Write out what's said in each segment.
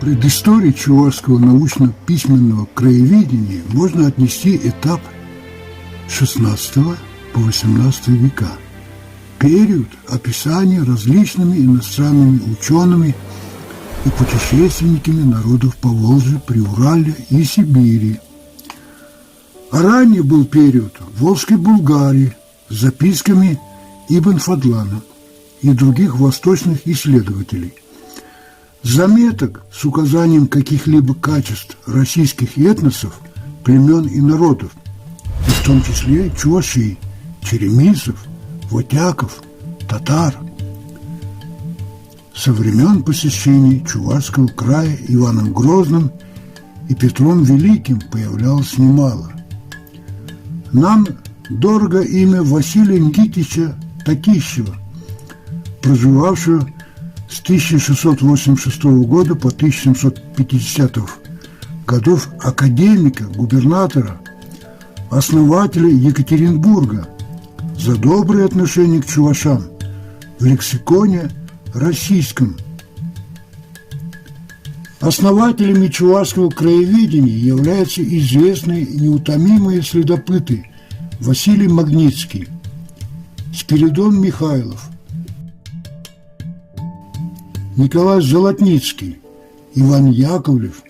предыстории чувашского научно-письменного краеведения можно отнести этап с XVI по XVIII века, период описания различными иностранными учеными и путешественниками народов Поволжья, Приуралья и Сибири. А ранее был период Волжской Булгарии с записками Ибн Фадлана и других восточных исследователей. Заметок с указанием каких-либо качеств российских этносов, племен и народов, и в том числе чувашей, черемисов, вотяков, татар. Со времен посещения Чувашского края Иваном Грозным и Петром Великим появлялось немало. Нам дорого имя Василия Никитича Татищева, проживавшего с 1686 года по 1750 годов академика, губернатора, основателя Екатеринбурга, за добрые отношения к чувашам в лексиконе российском. Основателями чувашского краеведения являются известные и неутомимые следопыты Василий Магнитский, Спиридон Михайлов, Николай Золотницкий, Иван Яковлев,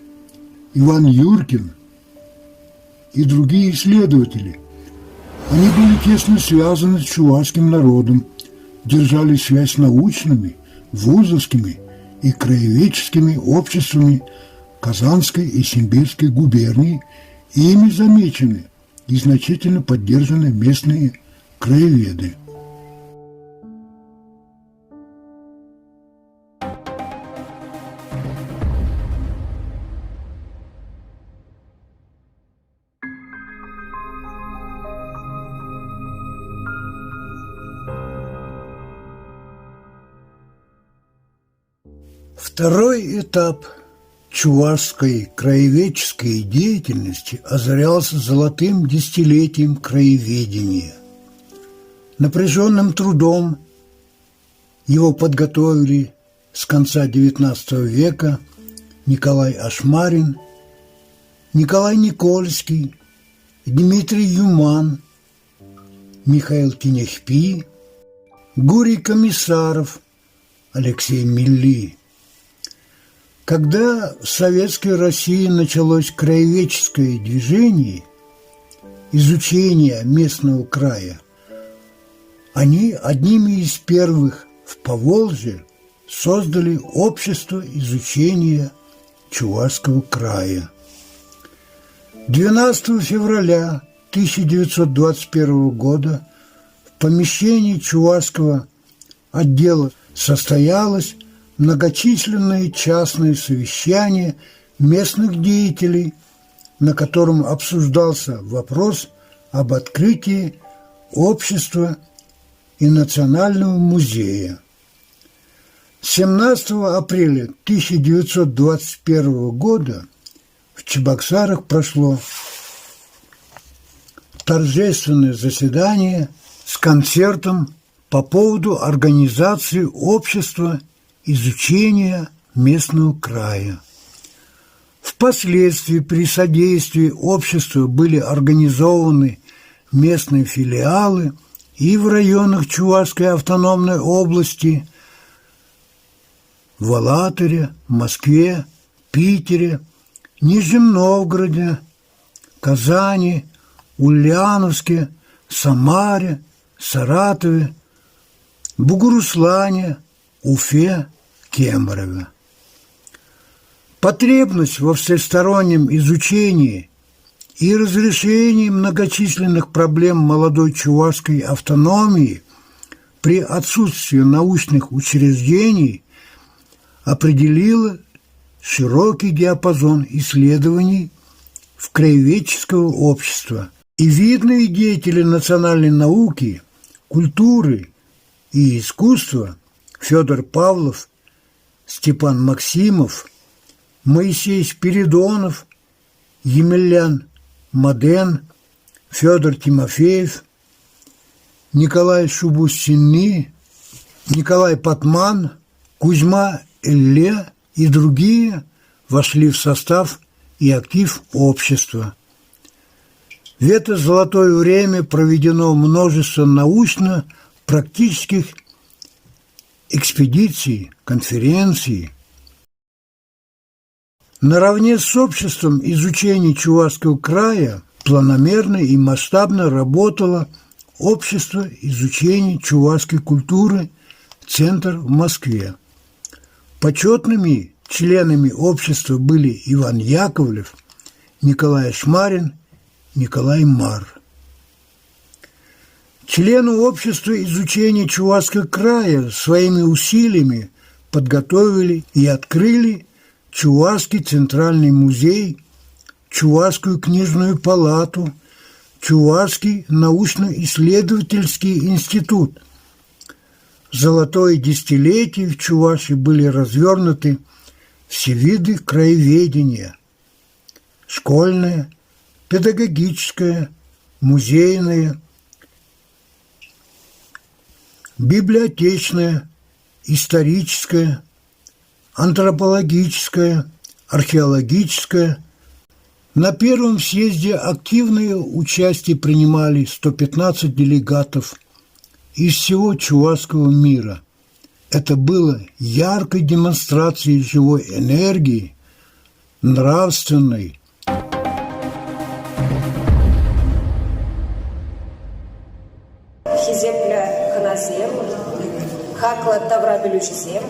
Иван Юркин и другие исследователи. Они были тесно связаны с чувашским народом, держали связь с научными, вузовскими и краеведческими обществами Казанской и Симбирской губерний, и ими замечены и значительно поддержаны местные краеведы. Второй этап чувашской краеведческой деятельности озарялся золотым десятилетием краеведения. Напряженным трудом его подготовили с конца XIX века Николай Ашмарин, Николай Никольский, Дмитрий Юман, Михаил Кинехпи, Гурий Комиссаров, Алексей Милли. Когда в Советской России началось краеведческое движение, изучение местного края, они одними из первых в Поволжье создали общество изучения Чувашского края. 12 февраля 1921 года в помещении Чувашского отдела состоялось многочисленные частные совещания местных деятелей, на котором обсуждался вопрос об открытии общества и национального музея. 17 апреля 1921 года в Чебоксарах прошло торжественное заседание с концертом по поводу организации общества изучения местного края. Впоследствии при содействии общества были организованы местные филиалы и в районах Чувашской автономной области, в Алатыре, Москве, Питере, Нижнем Новгороде, Казани, Ульяновске, Самаре, Саратове, Бугуруслане, Уфе, Кемерове. Потребность во всестороннем изучении и разрешении многочисленных проблем молодой чувашской автономии при отсутствии научных учреждений определила широкий диапазон исследований в краеведческого общества, и видные деятели национальной науки, культуры и искусства Федор Павлов, Степан Максимов, Моисей Спиридонов, Емельян Маден, Федор Тимофеев, Николай Шубустинни, Николай Патман, Кузьма Элле и другие вошли в состав и актив общества. В это золотое время проведено множество научно-практических экспедиций, конференций. Наравне с обществом изучения Чувашского края планомерно и масштабно работало Общество изучения чувашской культуры «Центр» в Москве. Почетными членами общества были Иван Яковлев, Николай Шмарин, Николай Мар. Члены общества изучения Чувашского края своими усилиями подготовили и открыли Чувашский центральный музей, Чувашскую книжную палату, Чувашский научно-исследовательский институт. В золотое десятилетие в Чувашии были развернуты все виды краеведения: школьное, педагогическое, музейное, библиотечное, историческое, антропологическое, археологическое. На первом съезде активное участие принимали 115 делегатов из всего чувашского мира. Это было яркой демонстрацией живой энергии, нравственной. Хизепля ханазем, хакла тавра белючизем,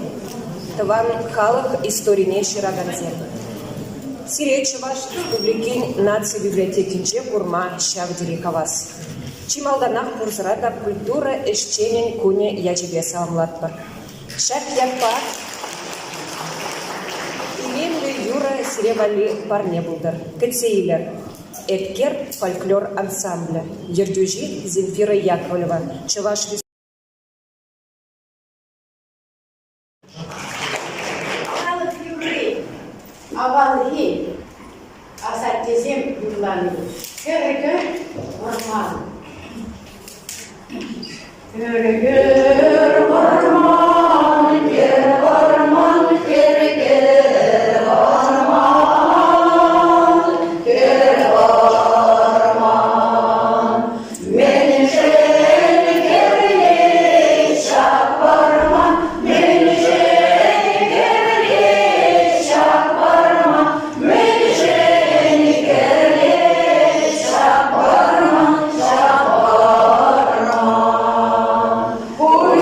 тван халах историне шираганзем. Сирия Чуваш Республикин нации библиотекинче курма шавдили кавас. Чималданах бурзрада культура эшченен куне ячебе саламлатпар. Шак якпа Иленли Юра Сребали парне булдар. Кецейлер. Эткер фольклор ансамбля. Ердюжи Земфира Яковлева. Чуваш Авалги, асатизем юрланы, кереге варман. Кереге варман, кереге варман, кереге варман. Меньше кереге шаг варман, меньше Ой,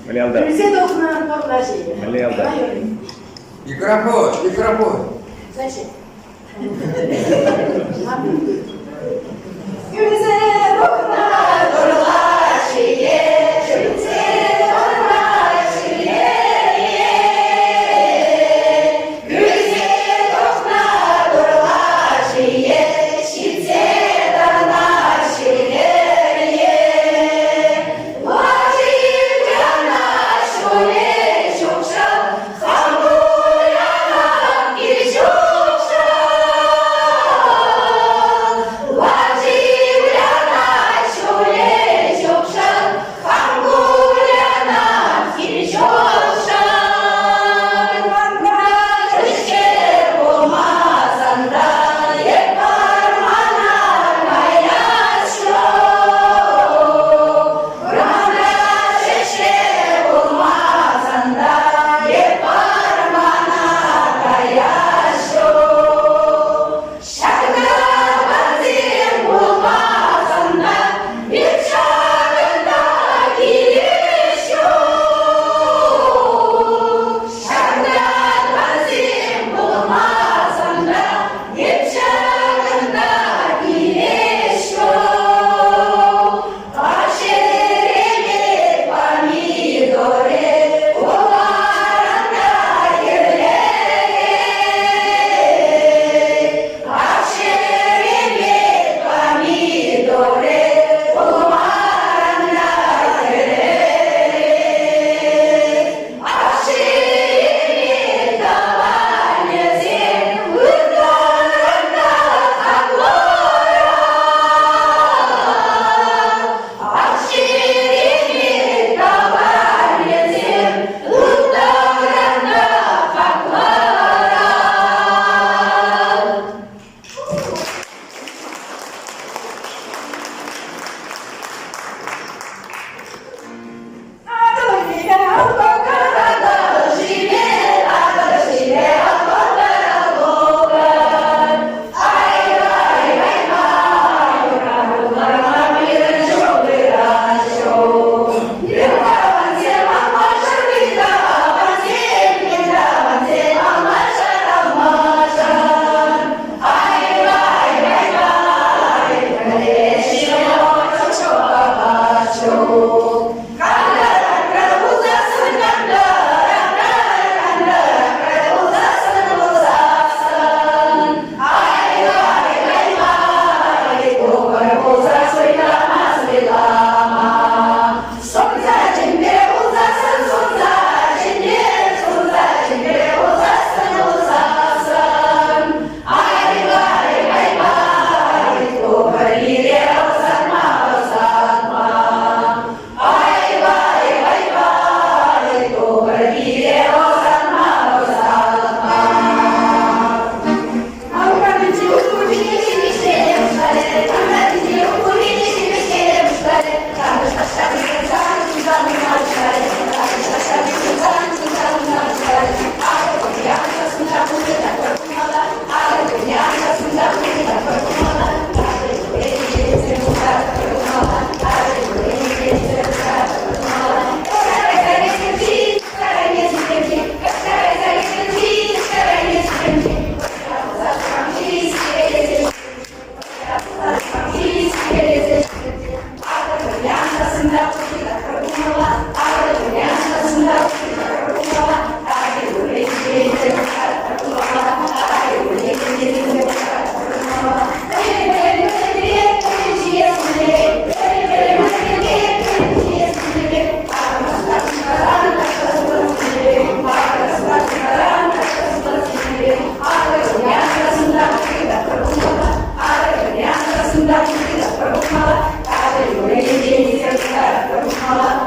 Мелиалда. Мелиалда. Микрофон. Зачем?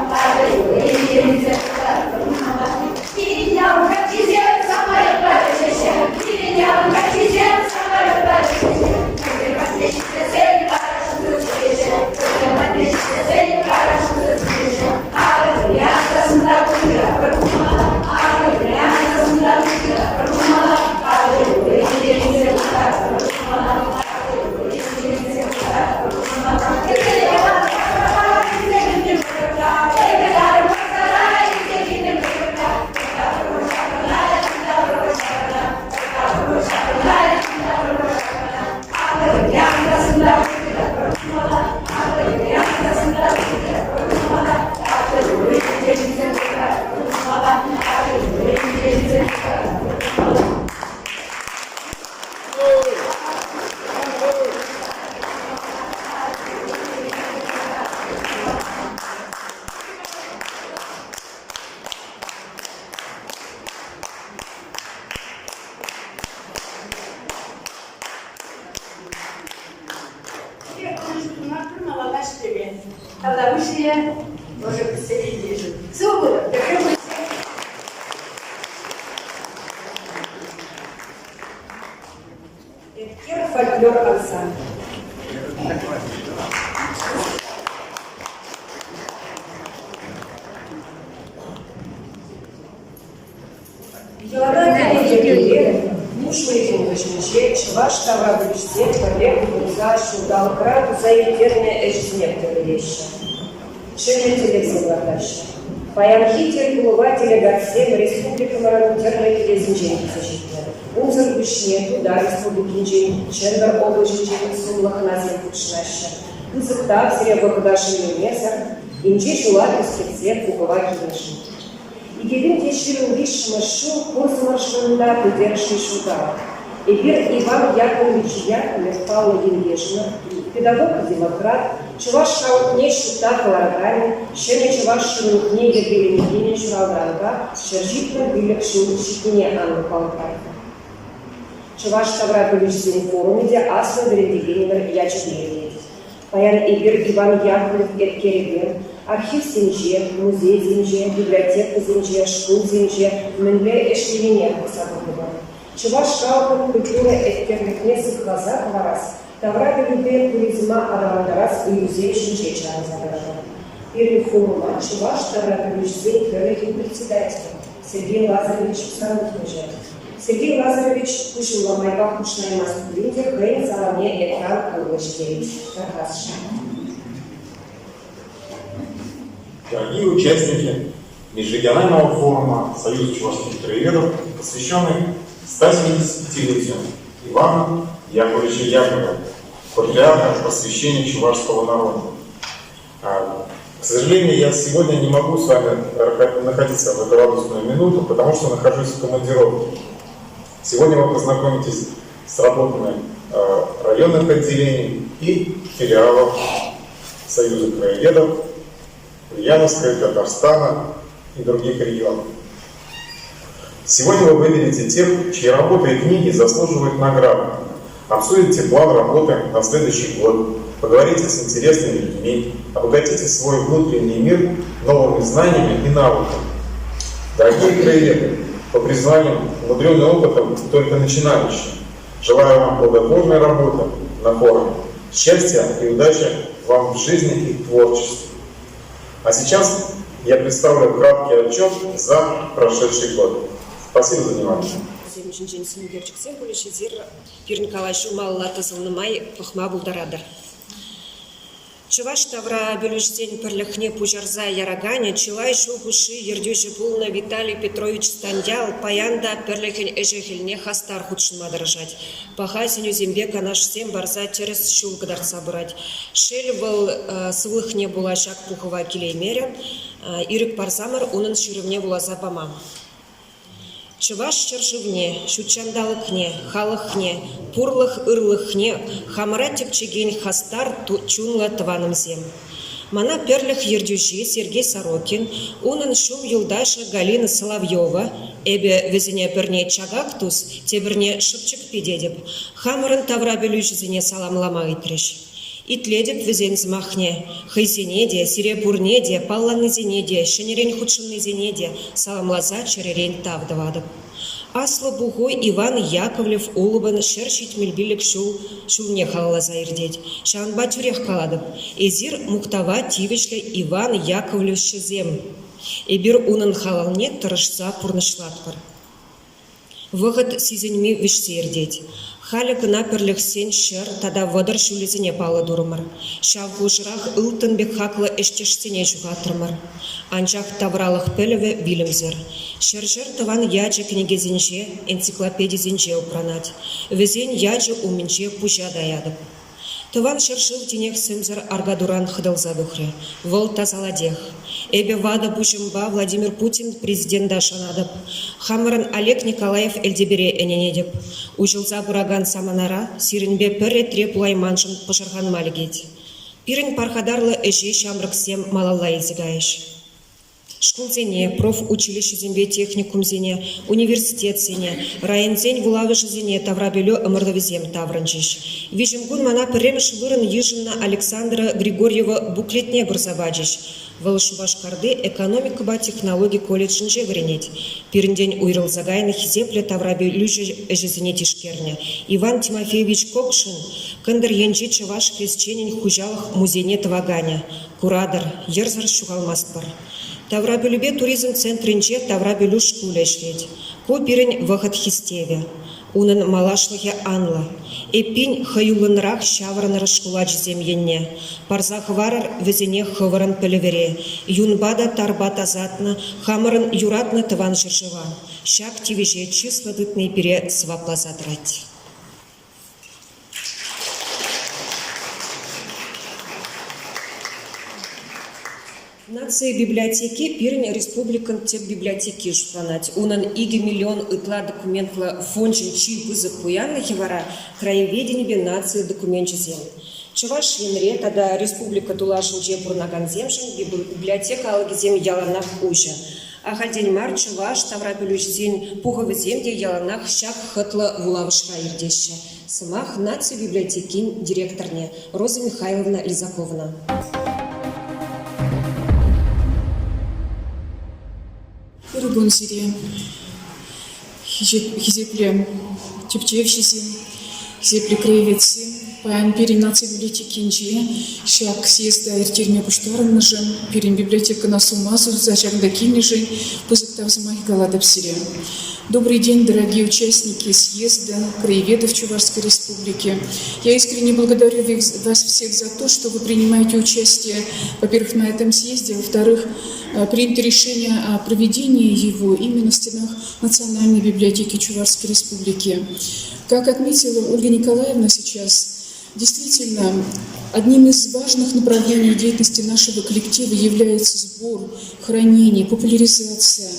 Padre, Може, посередині. Супер! Дякую. Эткер фольклор ансамбль. Йолана Кенегеле, муж моей дочери, чуваш тавра блюсте, коллег, за шудал краду, за етерне ежедневные вещи. Шеня телевизор ладаща. Паянхитер, плывателя Гарсем, республика Маранутерная телезинженьки защитная. Унзер вишне, туда республикинжень, чендер облачинжень, сумлах назем пучнаща. Узыктав, зребо кудашин месар, инжи чулак из спецвет, уговаки ниши. И келин теширин вишшма шу, курсмар швында, пудерши шуда. И бир Иван Яковлевич Яковлев, Павла Енгешина, педагог-демократ, чуваш шаутне шута каларгани, шеме чуваш шурукне ебелемикине шуралранга, шержитна билек шуручитне Анна Палкарка. Чуваш тавра бөлüşсен форумиде аслы дерендегеневер ячедеевет. Паян Игорь Иван Яковлев Эркеребен, архив Зинже, музей Зинже, библиотека Зинже, школ Зинже, Менле Эшлевине Хусабурова. Чуваш шалкан культура Эркерликне сыхлаза варас, тавра белюбе туризма арамандарас и музей Зинже чаразаража. Первый форума Чуваш тавра бөлüşсен Керлихин председатель Сергей Лазаревич Псарутмежа. Сергей Лазаревич кушал ломайка кушная маскулинде, хрен саламе экран кылвышкей. Дорогие участники межрегионального форума Союза чувашских краеведов, посвященный 175-летию Ивана Яковлевича Яковлева, патриарха просвещения чувашского народа. К сожалению, я сегодня не могу с вами находиться в эту радостную минуту, потому что нахожусь в командировке. Сегодня вы познакомитесь с работами районных отделений и филиалов Союза краеведов Ульяновска, Татарстана и других регионов. Сегодня вы выберете тех, чьи работы и книги заслуживают награды, обсудите план работы на следующий год, поговорите с интересными людьми, обогатите свой внутренний мир новыми знаниями и навыками. Дорогие краеведы, по признанию умудренным опытом только начинающим, желаю вам плодотворной работы на форуме, счастья и удачи вам в жизни и творчестве. А сейчас я представлю краткий отчет за прошедший год. Спасибо за внимание. Чуваш тавра бөлüşсен пірліхне пужарза ярагане, чылай шулгуши ердюші пулна Виталий Петрович Стандял, паянда пірліхен эжехілне хастар худшын мадыржать. Паха сенюзембе канашсем барза через шулгадарца бұрать. Шел был свылхне була шак пухова келеймерен, ирік парзамыр унын шүрівне була забама. Чуваш чаржывне, шучандалыкне, халыхне, пурлых ырлыхне, хамара тепчеген хастар чунла тванымзем. Мана перлих ердюжи Сергей Сорокин, унын шум юлдаша Галина Соловьева, эбе везене перне чагактус, теберне шыпчык педедеп, хамырын тавра белюжизене саламлама итреш. Итледеп везен змахне, хайзенеде, сирепурнеде, палланызенеде, шенерен худшыннызенеде, саламлаза черерен тавдывадып. Аслы бугой Иван Яковлев улыбын шершит мельбилек шулне халлаза ирдеть. Шанба тюрех каладып. Эзир муктава тивешле Иван Яковлев шизем. Эбир унын халалне тырышса пурнышлатпар. Выход сизеньми вишсе ирдеть. Халик наперлих сен шер, тада водыр шулезіне палы дурмар. Шавгушырақ ылтынбек хаклы эштешсене жуғатырмар. Анчақ тавралық пөліві билімзер. Шержер тыван яджы книгезінже, энциклопедизінже упранать. Везен яджы уменже пужа даядып. Тыван шершыл тенек сымзер аргадуран хыдылза духры. Вол тазаладех. Эбе вада бужымба Владимир Путин президента шанадып. Хамырын Олег Николаев элдебере эненедеп. Ужылза бураган саманара, сиренбе пірре треп лайманшын пышырған малигет. Пирін пархадарлы эже шамрыксем малалла изігаеш. Школзене, профучилищезенбе техникумзене, университетзене, районзен вулавышезене таврабелю ымырлывизем таврынчиш. Вижимгун мана піреміш вырын ежинна Александра Григорьева буклетне бұрзаваджиш. Вылышу башкарды экономика технологий колледжинже вренеть. Пирінден уйрыл загайны хизепле таврабелю жезене тишкерне. Иван Тимофеевич Кокшин, кындыр енжи чываш кресченин хужалых музейне тваганя. Курадор, ерзар шугалмастпар. Таврабелюбе туризм центринче Таврабелю шкуле шлеть. Ко пирень выход хистеве. Унын малашлыхе анла. Эпинь хаюлынрах шаврыныр шкула жеземьенне. Парзах варар везене хывырын пілівере. Юнбада тарбата затны, хамырын юратны тыван жыржыва. Шак тивеже число дытный пере свапла задрать. Нации библиотеки пирень республикан тек библиотеки жупланать. Унан иги миллион ытла документла фончин чи вызов куянна хивара краеведенебе нации документчезем. Чуваш енре тада республика тулашын же бурнаган земшин библиотека алгизем яланах ужа. А хальдень мар чуваш Таврабелюжзень пуховы земде яланах щак хытла вулавышка ирдеща. Самах нации библиотекин директорне Роза Михайловна Лизаковна. Рыбон сире, хизепле тепчевщизи, хизепле краевецы, паян перен нации библиотеки инжи, шак съезда иртерме пуштарын нажем, перен библиотека на сумазу, зачем до кинежи, пузыктав замахи галадов сире. Добрый день, дорогие участники съезда краеведов Чувашской Республики. Я искренне благодарю вас всех за то, что вы принимаете участие, во-первых, на этом съезде, во-вторых, принято решение о проведении его именно в стенах Национальной библиотеки Чувашской Республики. Как отметила Ольга Николаевна сейчас, действительно, одним из важных направлений деятельности нашего коллектива является сбор, хранение, популяризация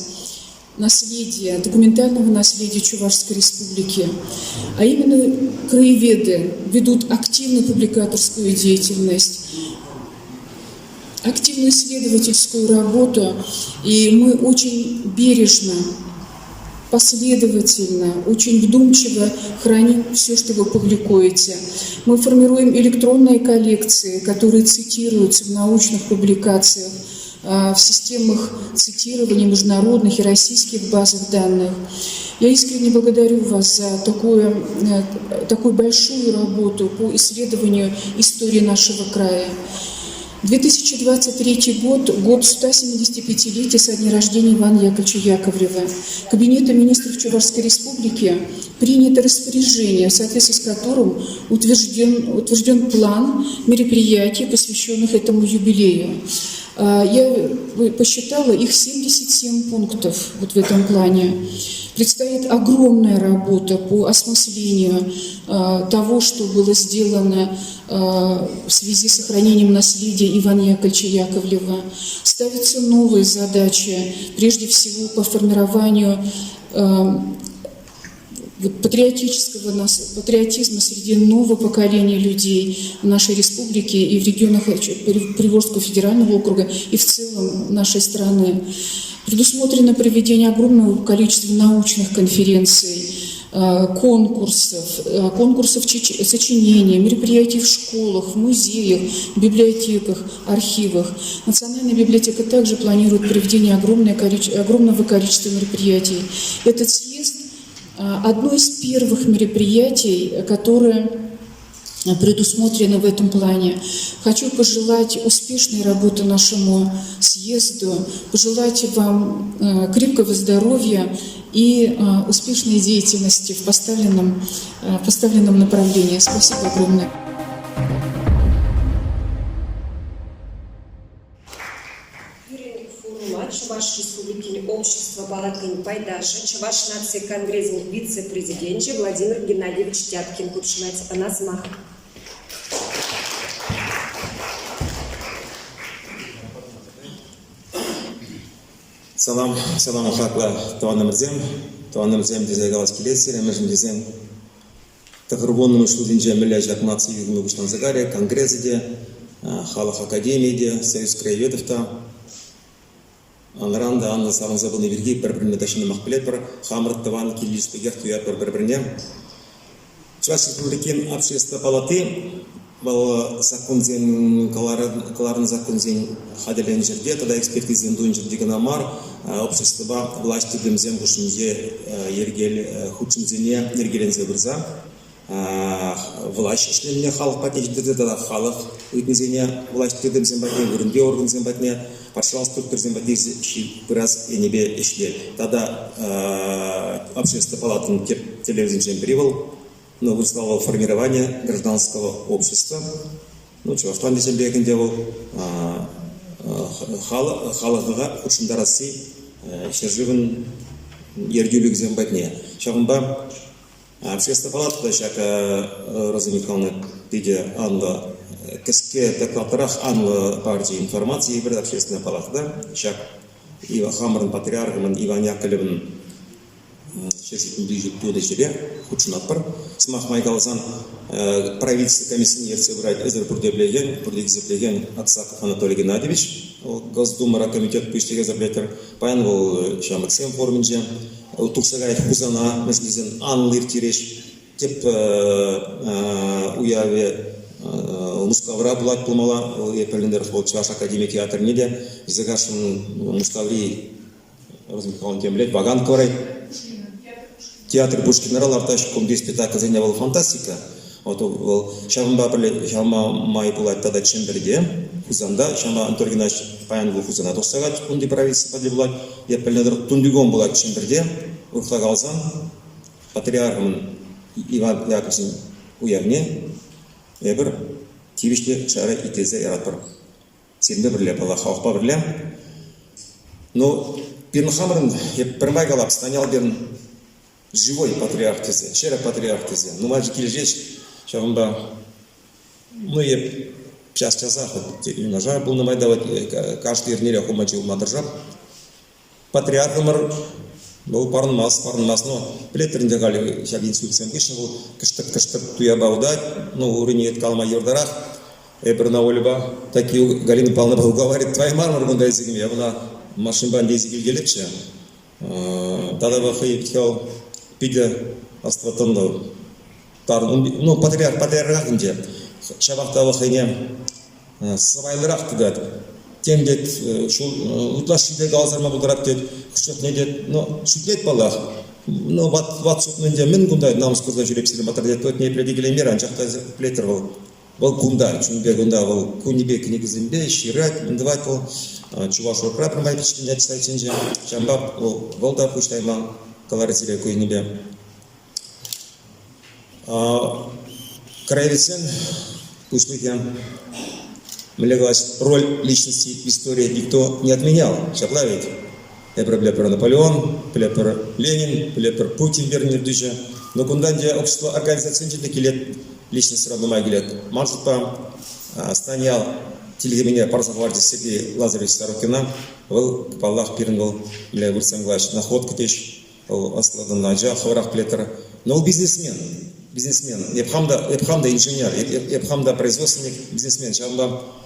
наследия, документального наследия Чувашской Республики. А именно краеведы ведут активную публикаторскую деятельность, активную исследовательскую работу, и мы очень бережно, последовательно, очень вдумчиво храним все, что вы публикуете. Мы формируем электронные коллекции, которые цитируются в научных публикациях, в системах цитирования международных и российских базах данных. Я искренне благодарю вас за такую большую работу по исследованию истории нашего края. 2023 год – год 175-летия со дня рождения Ивана Яковлевича Яковлева. Кабинетом министров Чувашской Республики принято распоряжение, в соответствии с которым утвержден план мероприятий, посвященных этому юбилею. Я посчитала, их 77 пунктов вот в этом плане. Предстоит огромная работа по осмыслению того, что было сделано в связи с сохранением наследия Ивана Яковлевича Яковлева. Ставятся новые задачи, прежде всего по формированию патриотизма среди нового поколения людей в нашей республике и в регионах Приволжского федерального округа и в целом нашей страны. Предусмотрено проведение огромного количества научных конференций, конкурсов сочинения, мероприятий в школах, в музеях, библиотеках, архивах. Национальная библиотека также планирует проведение огромного количества мероприятий. Этот съезд – одно из первых мероприятий, которое предусмотрено в этом плане. Хочу пожелать успешной работы нашему съезду, пожелать вам крепкого здоровья и успешной деятельности в поставленном направлении. Спасибо огромное. Чуваш Республики общества Балакин Пайдаша, Чуваш нации конгресс вице-президент Владимир Геннадьевич Тяткин Купшинать Аназмах. Салам ахакла таванымырзем дезайгалас келесер, эмежімдезен тақырбонның ұшлудынже мүләжлік нации югны бұштан загаре, конгрессіде, халық академияде, союз краеведовта. анранда анны сағын забылны бірге бір-біріне дашынымақ білет бір хамырттыван келіспегер туят бір-біріне. Чувашия Республики общественной палаты был законзен коларн законзен хаделен жерде, тогда экспертизен дуин жердегі намар общество власти демзен гушинге ергел худшинзене ергелензе бірза. Власть членіне халық патне жерде тогда халық өйтінзене власть демзен батне өрінде органзен батне паршалс турктерзен батне біраз енебе ішлер. Тогда общественная палатын телевизион привел. Но выслал формирование гражданского общества. Ну, что, в том числе, где был халыгыга учиндараси шерживен ердюлик зембатне. Шагымба общественная палата шака разумикалны диде анла кеске докладарах анла партии информации бір общественная палата шак Ива Хамрын патриархымын Иван Яковлевын шешетін бейжет төді жере худшынатпыр. Смах майгалсан правительство комиссияны ерсе бұрайт әзір бүрдеблеген Аксаков Анатолий Геннадьевич, Госдумара комитет пүштеге зәблетір, паян ол шамыксен форминже, тұқсағайт хузана мәжілізен анлыр тереш, теп уяве Мускавра бұлат пұлмала, епеліндер Чуваш академия театр неде, зігашын Мускаври размекалын темлет, ваган корай, театр Пушкинера ларташ комдис спектакль занял фантастика. Вот шамба май пулать тогда чемберде хузанда шамба Антон Геннадьевич паян был хузана тосагат кунди правительство подлевлать я пеледер тундигом была чемберде урхлагалзан патриархом Иван Яковлевич уявне ебір тивиште шары итезе яратпыр сенбе бірле бала хауқпа бірле но пирнхамрын пермай галап станял берн живой патриарх тезе, шера патриарх тезе. Ну, мальчик кележеш, шағымба, ну, еп, час-часа, нажа был на майдавать, каждый ернере хумачил мадыржап. Патриарх умыр, был парнмас, но плетерінде гали, шаг инсультсен кешін, был кыштык туя баудать, ну, урыне еткалма ердарах, бір на олеба, такие Галина Павловна говорит, твой мармар бұнда езігім, я бұна машинбан дезігіл келепші. Тада бақы ептел, пиде астватонда ну патриарх инде шабахта вахине сабайлырақ тигат тем дет шул утлашиде галзарма булдырап дет күшөт не дет ну шутлет балах ну ват сутнунде мен гундай намыс кызда жүрепсире батыр дет тот не предигелемер анчакта плетер бол гундай чунбе гунда бол кунибе книгизимбе шират индват бол чувашо прапрмай пичтинде читайченже шамбап бол да пуштайма колоризире куйнибе. Краеведсен пуштыке млегалась роль личности в истории никто не отменял. Шаплавит. Эпр Наполеон, плепер Ленин, плепер Путин вернер дюже. Но кунданде общество организации такие лет личность равно лет. Маршрутпа станял телевидение парзаварди Сергей Лазаревич Старокина. Был Паллах Пирнгл для Вурсанглаш находка теш. Асладан Наджа, Хаврах Плетер. Но бизнесмен. Епхамда инженер, епхамда производственник, бизнесмен.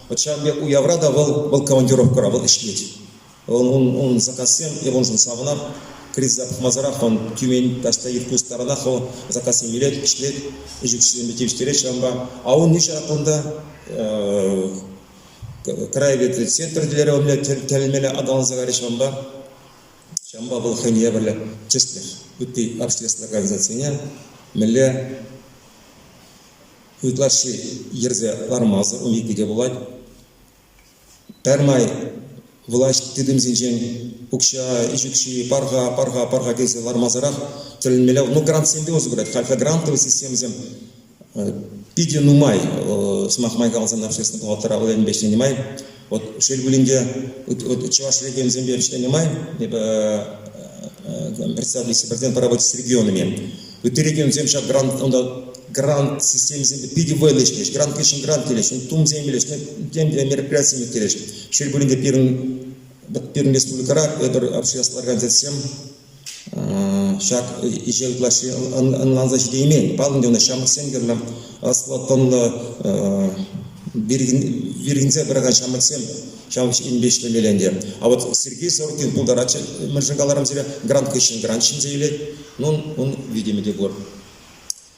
Вот шамбе у Яврада был командировка, был ишлить. Он закасем, и он же саванап, кризис Мазарах, он Тюмень, Ташта Иркут сторонах, он закасем милет, ишлет, и жукшин бетевштере шамба. А он ниже атонда краевед центр для ревля телемеля адан загари шамба. Шамба был хания бля честных. Бути общественная организация меле утлаши ерзе лармазы умикиге булать. Пермай власть тидим зинжен укша ижукши парга гезе лармазарах телемеля ну грант симбиоз говорят. Хальфа грантовый система зем пиди нумай смахмай галзан общественная палата работает бешни немай. Вот Шельбулинге, вот Чуваш регион земли вообще немай, либо председатель президент по работе с регионами. Вот регион земли сейчас грант системы земли, пиди вылечишь, грант кишин грант келеш, тум земли, тем мероприятиями келеш. Шельбулинге пирн республикара, это общественная организация, шаг и желтлаши анланзачи имен, палынде на шамы сенгерлам, аслатонда Виргинзе бираган шамаксем Шамыч инбешли меленде. А вот Сергей Сорокин пулдарача мажангаларам себе грант кышын гранчин заявляет. Но он видимо дебор.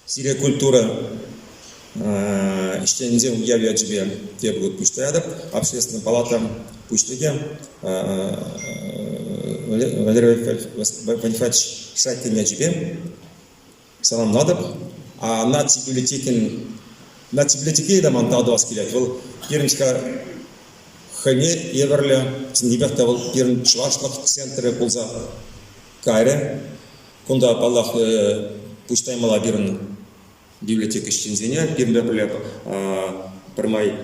Сирия культура işlerinize uyarıyor gibi diye bu puştayadı. Общественная палата пуштаги. Валерий Ванифатович Шатиня gibi саламладып. А на библиотеке да мантаду аскелет. Был Пермска хане еверле ценибахта был Перм чувашлық центры пулза кайре. Кунда балах пуштаймала бирн библиотека ищензене, Пермде біле Пермай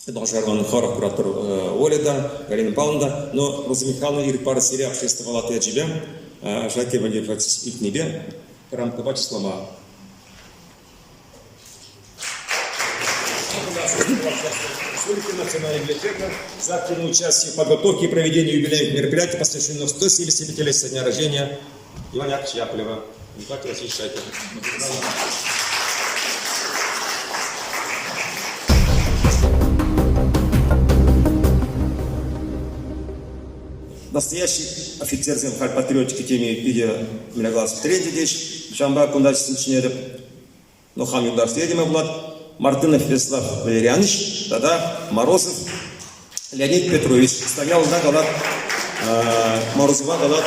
Должарван Харов куратор Оледа, Галина Павловна, но Роза и пара серия общественной палаты АДЖБ, Жаке Валерий Фатис их небе, рамка Бачислама. Национальная библиотека за активное участие в подготовке и проведении юбилейных мероприятий, посвященных 175-летию со дня рождения Ивана Яковлевича Яковлева. Николай Васильевич Шайтин. Настоящий офицер земхаль патриотики теме видео меня глаз в тренде здесь, Шамба Кундач Синчнерев, но хам Юндаш Едима Влад, Мартынов Вячеслав Валерьянович, тогда Морозов Леонид Петрович, стоял на галат Морозова галат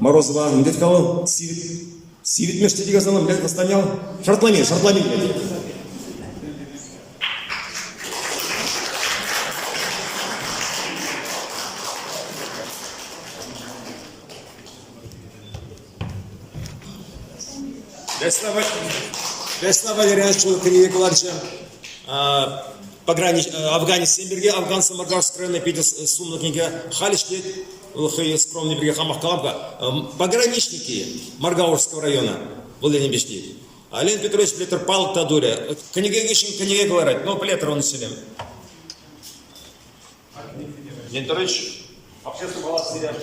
Морозова, где кого Сивит между теми газалом, блядь, стоял Шартламин, блядь. Вячеслав Валерьянович Калиевич, Афганец Семберге, Афганцы Маргаш Крайна Питер Сумна книга Халишки, скромный берега Хамахкалапка, пограничники Маргаурского района, Владимир Бешти. Ален Петрович Плетер Пал Тадуре, книга говорит, но Плетер он селем. Лен Петрович, общественный палат Сирия,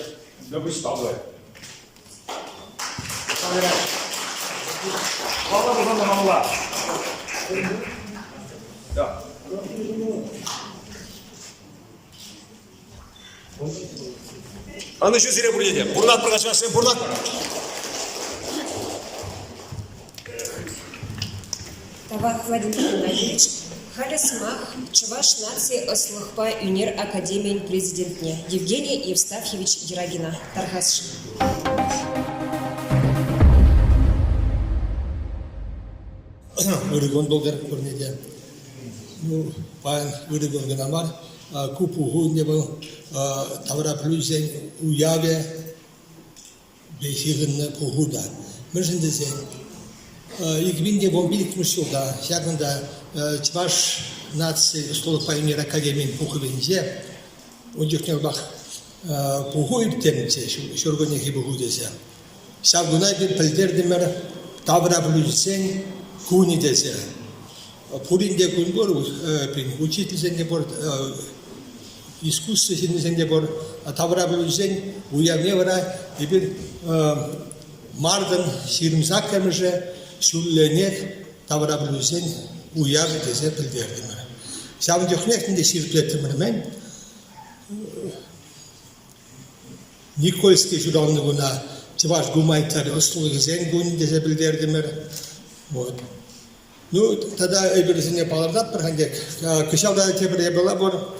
любой стабиль. Да. А ну еще зря будете. Бурнат прокачал, всем бурнат. Тавах Владимир Геннадьевич, Халисмах, Чуваш нации Ослухпа Юнир Академии президентне Евгений Евстафьевич Ерагина, Тархасшин. Уригон болдер көрнеде. Ну, паян уригон генамар, купу хуйне был, тавра плюзен уяве бейсигынны пухуда. Мыжындызен. Игвинде бомбилик мышылда, шагында чваш нации Ослухпа Юнир Академии пухувензе, ондюхнелбах пухуйып темце, шургонеки пухудезе. Шагунай bir пілдердімер тавра плюзен Куни десе, пуринде кунгор, учитель зенде бор, искусство зенде бор, тавра блюзен, уявневра, теперь марден сирмзаками же, шулленех, тавра блюзен, уяве десе пельдердиме. Сам дехнехнде сирплетимермен, Никольский журавны гуна, чеваш гумайтар, ослуги зен гуни десе пельдердимер. Вот. Ну, тогда эберзине палардат прохандек. Кышалда тебре была бор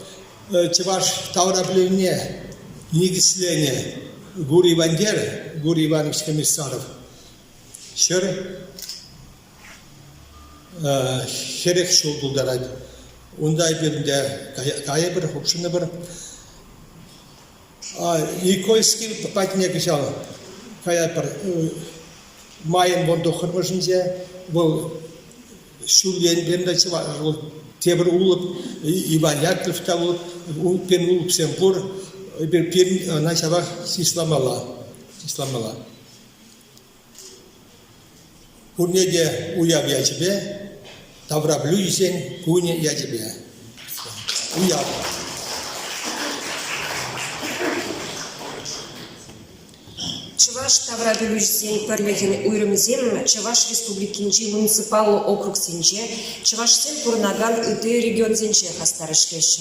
чеваш тавраблевне, нигислене, Гури Вандер, Гури Иванович Комиссаров. Шер херек шулдулдарад. Ундай берде каебер хокшунебер. Никольский патне кышал. Каебер майын бондохыр башынзе был шулен бендачева тебір улып Иван Яковлев табылып пен улып семпур bir пен начала сисламала кунеге уяв я тебе тавраблю изен куне я тебе уяв Чуваш Тавра Бюлюждень Перлихин Уйрымзем, Чуваш Республикинчи муниципал округ Синче, Чуваш Сен Пурнаган Иты регион Синче Хастарышкеше.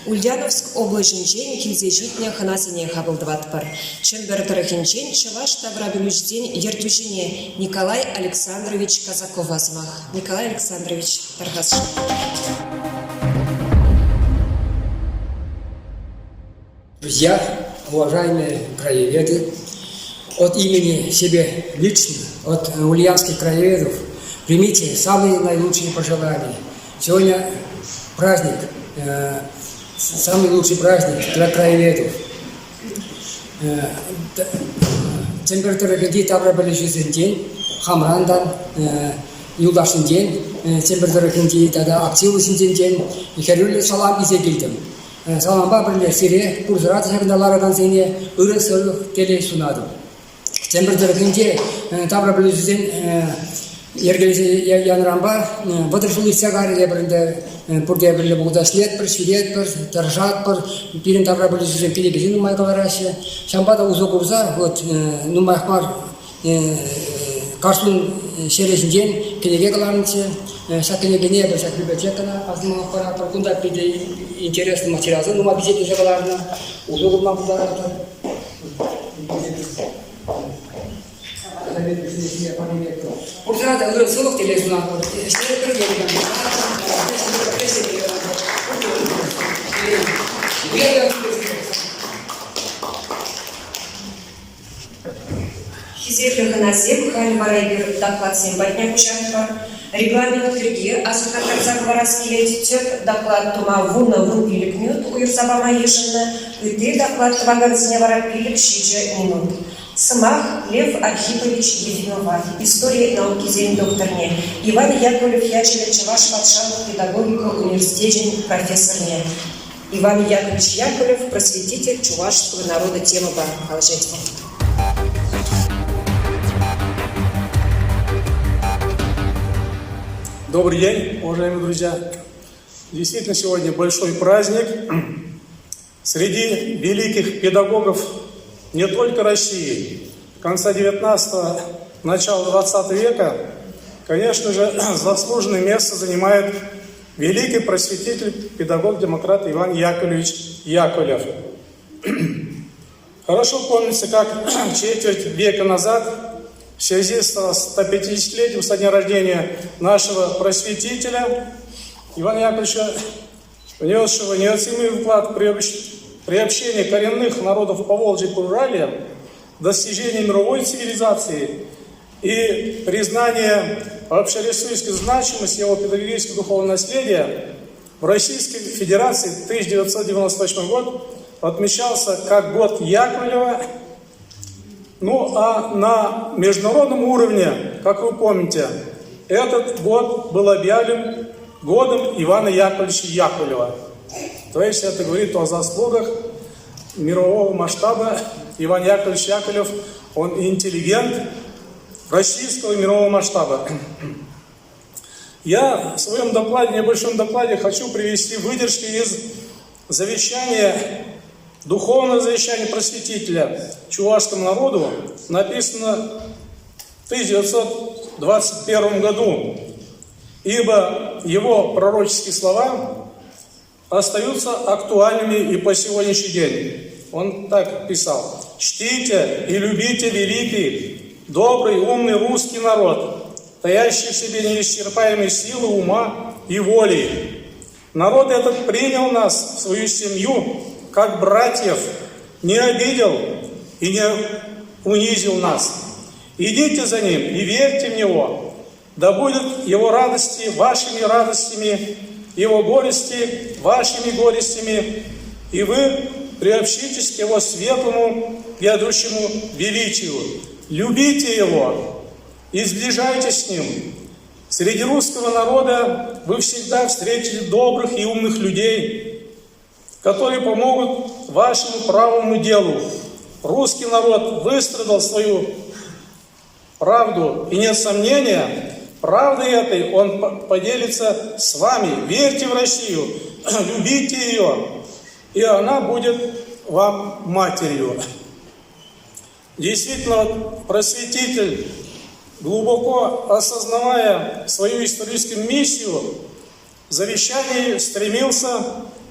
Ульяновск облачинчен Килзежитне Ханасине Хабылдватпар. Ченбертарахинчен Чуваш Тавра Бюлюждень Ертюшине Николай Александрович Казаков-Азмах. Николай Александрович Таргасшин. Друзья, уважаемые краеведы, от имени себе лично, от ульяновских краеведов, примите самые наилучшие пожелания. Сегодня праздник, самый лучший праздник для краеведов. Температура где Тавра Бюлюждень день, Хамрандан, Юлдашин день, температура где тогда активный день, и Харюль салам изегильдем. Саламба бірле сире, курзырат жағындаларыған сене үрі сөлік теле сұнадым. Температуркінде Тавра Бюлюждень ергелесі янрамба, бұдыр жылы сағары дебірінде бұрде бірле бұғда слет бір, сүйрет бір, тұржат бір, бірін Тавра Бюлюждень пелегізін нұмайқаларашы. Шамбада ұзы құрза, нұмайқмар Карсун шережінден келеге қаларыншы, шакелегене бір шак библиотекана, азын ақпарат, күнда біде интересный материалы, нұма бізет жағаларына, ұзы құрма бұлдаратыр. Құрзырады ұрын сылық телесін ақпар. Іштері бір келген. Хизерлі Ханасеп, Хали Барайбер, доклад Сембатня Кучанова, регламент Кирги, Асухатар Заквараски, Тет, доклад Тума Вуна Врупилик Мют, Уирсабама Ешина, Уйты, доклад Тваганзне Варапилик, Шиджа Минут. Самах Лев Архипович Ефимова, история науки зелень докторне, Иван Яковлев Ячелев Чуваш Патшанов, педагогика университет профессорне. Иван Яковлевич Яковлев, просветитель чувашского народа, тема Бархалжетва. Добрый день, уважаемые друзья! Действительно, сегодня большой праздник. Среди великих педагогов не только России, конца 19-го, начала 20 века, конечно же, заслуженное место занимает великий просветитель, педагог, демократ Иван Яковлевич Яковлев. Хорошо помнится, как четверть века назад, в связи с 150-летием со дня рождения нашего просветителя, Ивана Яковлевича, внесшего неоценимый вклад в приобщение коренных народов Поволжья и Уралия, достижение мировой цивилизации и признание общероссийской значимости его педагогического духовного наследия, в Российской Федерации 1998 год отмечался как год Яковлева. Ну а на международном уровне, как вы помните, этот год был объявлен годом Ивана Яковлевича Яковлева. То есть это говорит о заслугах мирового масштаба. Иван Яковлевич Яковлев, он интеллигент российского и мирового масштаба. Я в своем докладе, небольшом докладе, хочу привести выдержки из завещания, духовного завещания просветителя чувашскому народу, написано в 1921 году. Ибо его пророческие слова остаются актуальными и по сегодняшний день. Он так писал: «Чтите и любите великий, добрый, умный русский народ, таящий в себе неисчерпаемые силы ума и воли. Народ этот принял нас в свою семью, как братьев, не обидел и не унизил нас. Идите за ним и верьте в него, да будут его радости вашими радостями, его горести вашими горестями, и вы приобщитесь к его светлому, грядущему величию. Любите его и сближайтесь с ним. Среди русского народа вы всегда встретите добрых и умных людей, которые помогут вашему правому делу. Русский народ выстрадал свою правду, и нет сомнения, правдой этой он поделится с вами. Верьте в Россию, любите ее, и она будет вам матерью». Действительно, просветитель, глубоко осознавая свою историческую миссию, в завещании стремился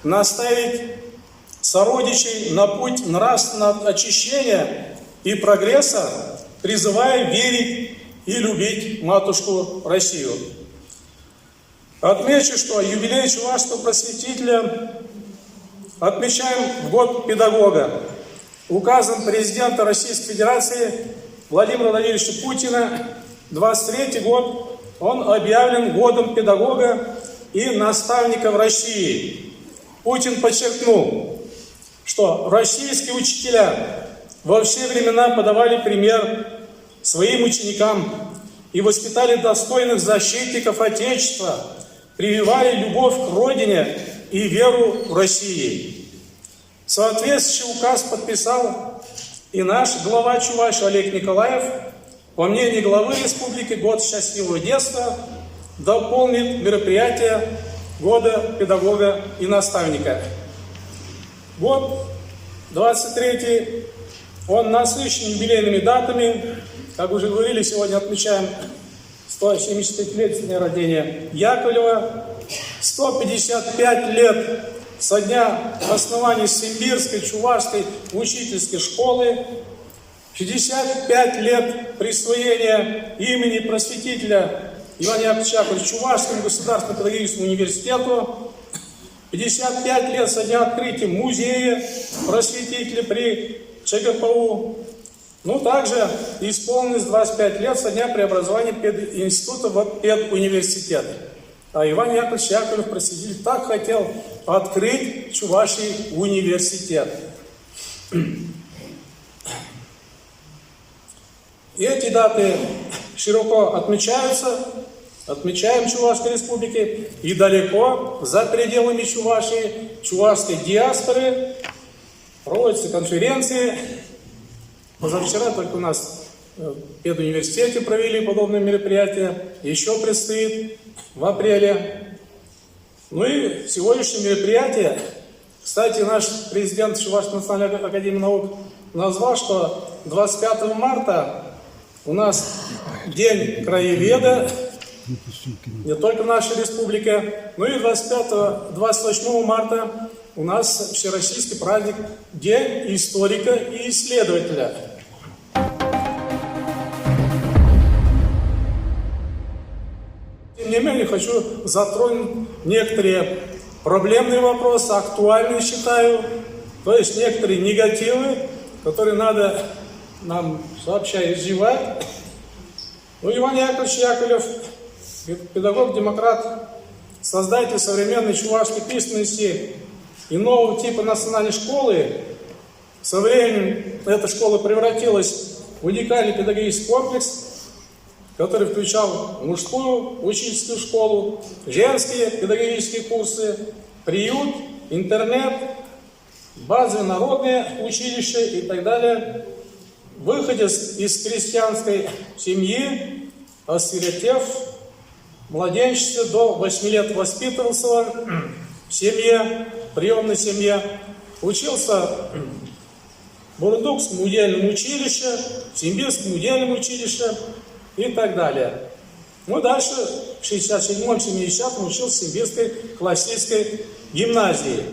наставить сородичей на путь нравственного очищения и прогресса, призывая верить и любить матушку Россию. Отмечу, что юбилей чувашского просветителя отмечаем в год педагога. Указом президента Российской Федерации Владимира Владимировича Путина 23-й год он объявлен годом педагога и наставника в России. Путин подчеркнул, что российские учителя во все времена подавали пример своим ученикам и воспитали достойных защитников Отечества, прививали любовь к Родине и веру в Россию. Соответствующий указ подписал и наш глава Чувашии Олег Николаев. По мнению главы республики, год счастливого детства дополнит мероприятие года педагога и наставника. Год 23-й, он насыщен юбилейными датами. Как уже говорили, сегодня отмечаем 175 лет дня рождения Яковлева, 155 лет со дня основания Симбирской Чувашской учительской школы, 65 лет присвоения имени просветителя Ивана Яковлевича Яковлевича Чувашскому государственному педагогическому университету, 55 лет со дня открытия музея просветителя при ЧГПУ. Ну, также исполнилось 25 лет со дня преобразования пединститута в педуниверситет. А Иван Яковлевич Яковлев, просветитель, так хотел открыть в Чувашии университет. Эти даты широко отмечаются, отмечаем в Чувашской республике, и далеко за пределами Чувашии, чувашской диаспоры проводятся конференции. Позавчера только у нас в педуниверситете провели подобные мероприятия, еще предстоит в апреле. Ну и сегодняшнее мероприятие, кстати, наш президент Чувашской национальной академии наук назвал, что 25 марта у нас День краеведа, не только в нашей республике, но и 28 марта у нас всероссийский праздник День историка и исследователя. Тем не менее, хочу затронуть некоторые проблемные вопросы, актуальные считаю, то есть некоторые негативы, которые надо нам сообща изживать. Ну, Иван Яковлевич Яковлев, педагог-демократ, создатель современной чувашской письменности и нового типа национальной школы. Со временем эта школа превратилась в уникальный педагогический комплекс, который включал мужскую учительскую школу, женские педагогические курсы, приют, интернет, базовые народные училища и так далее. Выходец из крестьянской семьи, осиротев, в младенчестве до 8 лет воспитывался в семье, приемной семье, учился в Бурундукском удельном училище, в Симбирском удельном училище и так далее. Ну, дальше в 67-70 учился в Симбирской классической гимназии.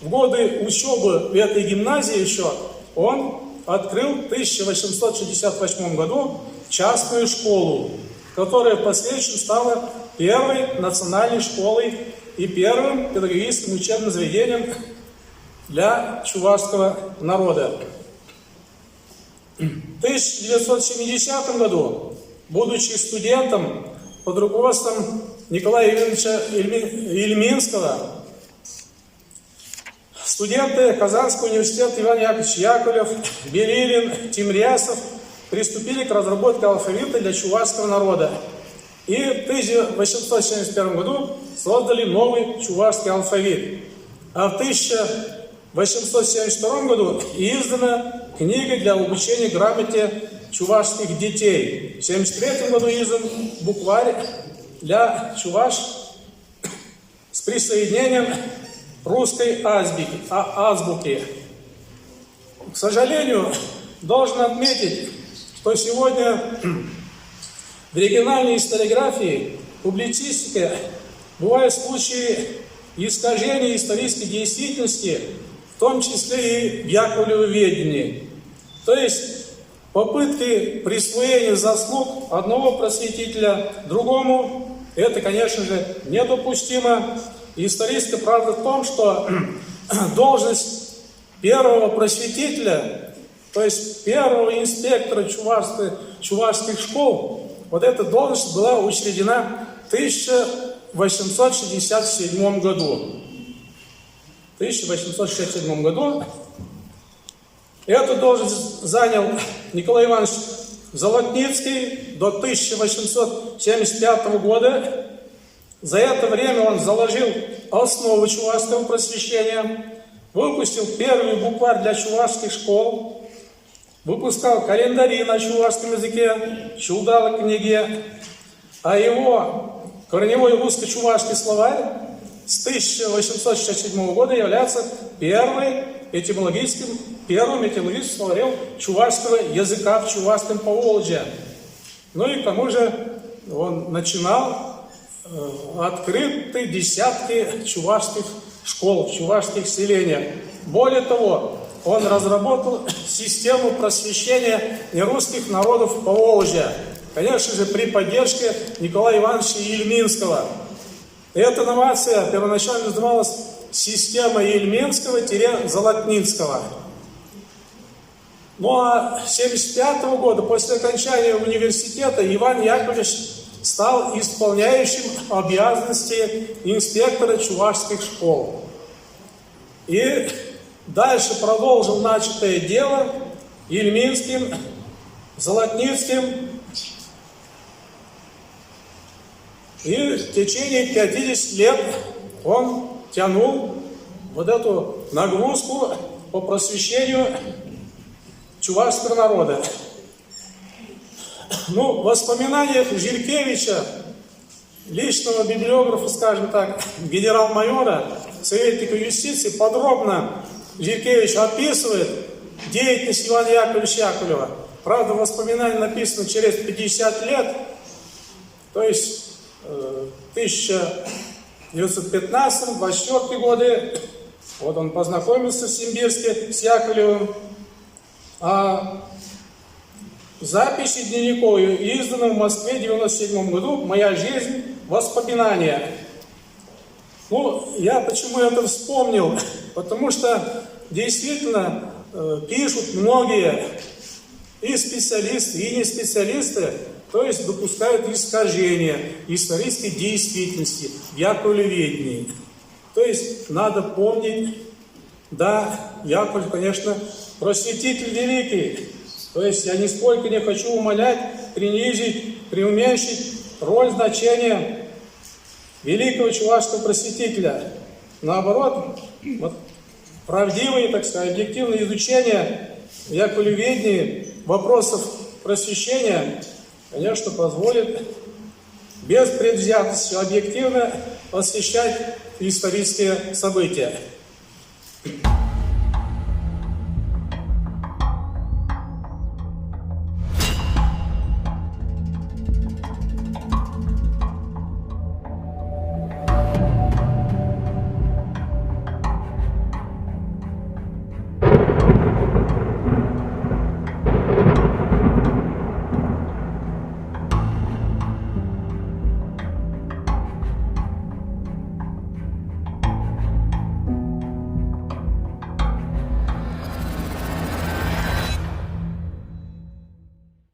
В годы учебы в этой гимназии еще он открыл в 1868 году частную школу, которая в последующем стала первой национальной школой и первым педагогическим учебным заведением для чувашского народа. В 1970 году, будучи студентом под руководством Николая Ильича Ильминского, студенты Казанского университета Иван Яковлевич Яковлев, Белилин, Тимрясов приступили к разработке алфавита для чувашского народа. И в 1871 году создали новый чувашский алфавит. А в 1872 году издана книга для обучения грамоте чувашских детей. В 1973 году издан букварь для чуваш с присоединением русской азбуки. К сожалению, должен отметить, что сегодня в региональной историографии, публицистике бывают случаи искажения исторической действительности, в том числе и в яковлевоведении. То есть попытки присвоения заслуг одного просветителя другому, это, конечно же, недопустимо. Историческая правда в том, что должность первого просветителя, то есть первого инспектора чувашских школ, вот эта должность была учреждена в 1867 году. В 1867 году эту должность занял Николай Иванович Золотницкий до 1875 года. За это время он заложил основы чувашского просвещения, выпустил первый букварь для чувашских школ, выпускал календари на чувашском языке, чулдалы книги, а его корневой русско-чувашский словарь с 1867 года является первым этимологическим словарем чувашского языка в Чувашском Поволжье. Ну и к тому же он начинал открыты десятки чувашских школ, чувашских селениях. Более того, он разработал систему просвещения нерусских народов Поволжья, конечно же, при поддержке Николая Ивановича Ельминского. Эта новация первоначально называлась «Система Ельминского-Золотницкого». Ну а с 1975 года, после окончания университета, Иван Яковлевич стал исполняющим обязанности инспектора чувашских школ. И дальше продолжил начатое дело Ельминским, Золотницким. И в течение 50 лет он тянул вот эту нагрузку по просвещению чувашского народа. Ну, в воспоминаниях Жиркевича, личного библиографа, скажем так, генерал-майора, советника юстиции, подробно Жиркевич описывает деятельность Ивана Яковлевича Яковлева. Правда, воспоминания написаны через 50 лет, то есть 1915-24 годы. Вот он познакомился в Симбирске с Яковлевым. А записи дневниковые изданы в Москве в 1997 году «Моя жизнь. Воспоминания». Ну, я почему это вспомнил? Потому что действительно пишут многие и специалисты, и не специалисты, то есть допускают искажения исторической действительности в яковлеведении. То есть надо помнить, да, Яковлев, конечно, просветитель великий. То есть я нисколько не хочу умалять, принизить, преуменьшить роль, значения великого чувашского просветителя. Наоборот, вот, правдивое, так сказать, объективное изучение в яковлеведении вопросов просвещения, конечно, позволит без предвзятости объективно освещать исторические события.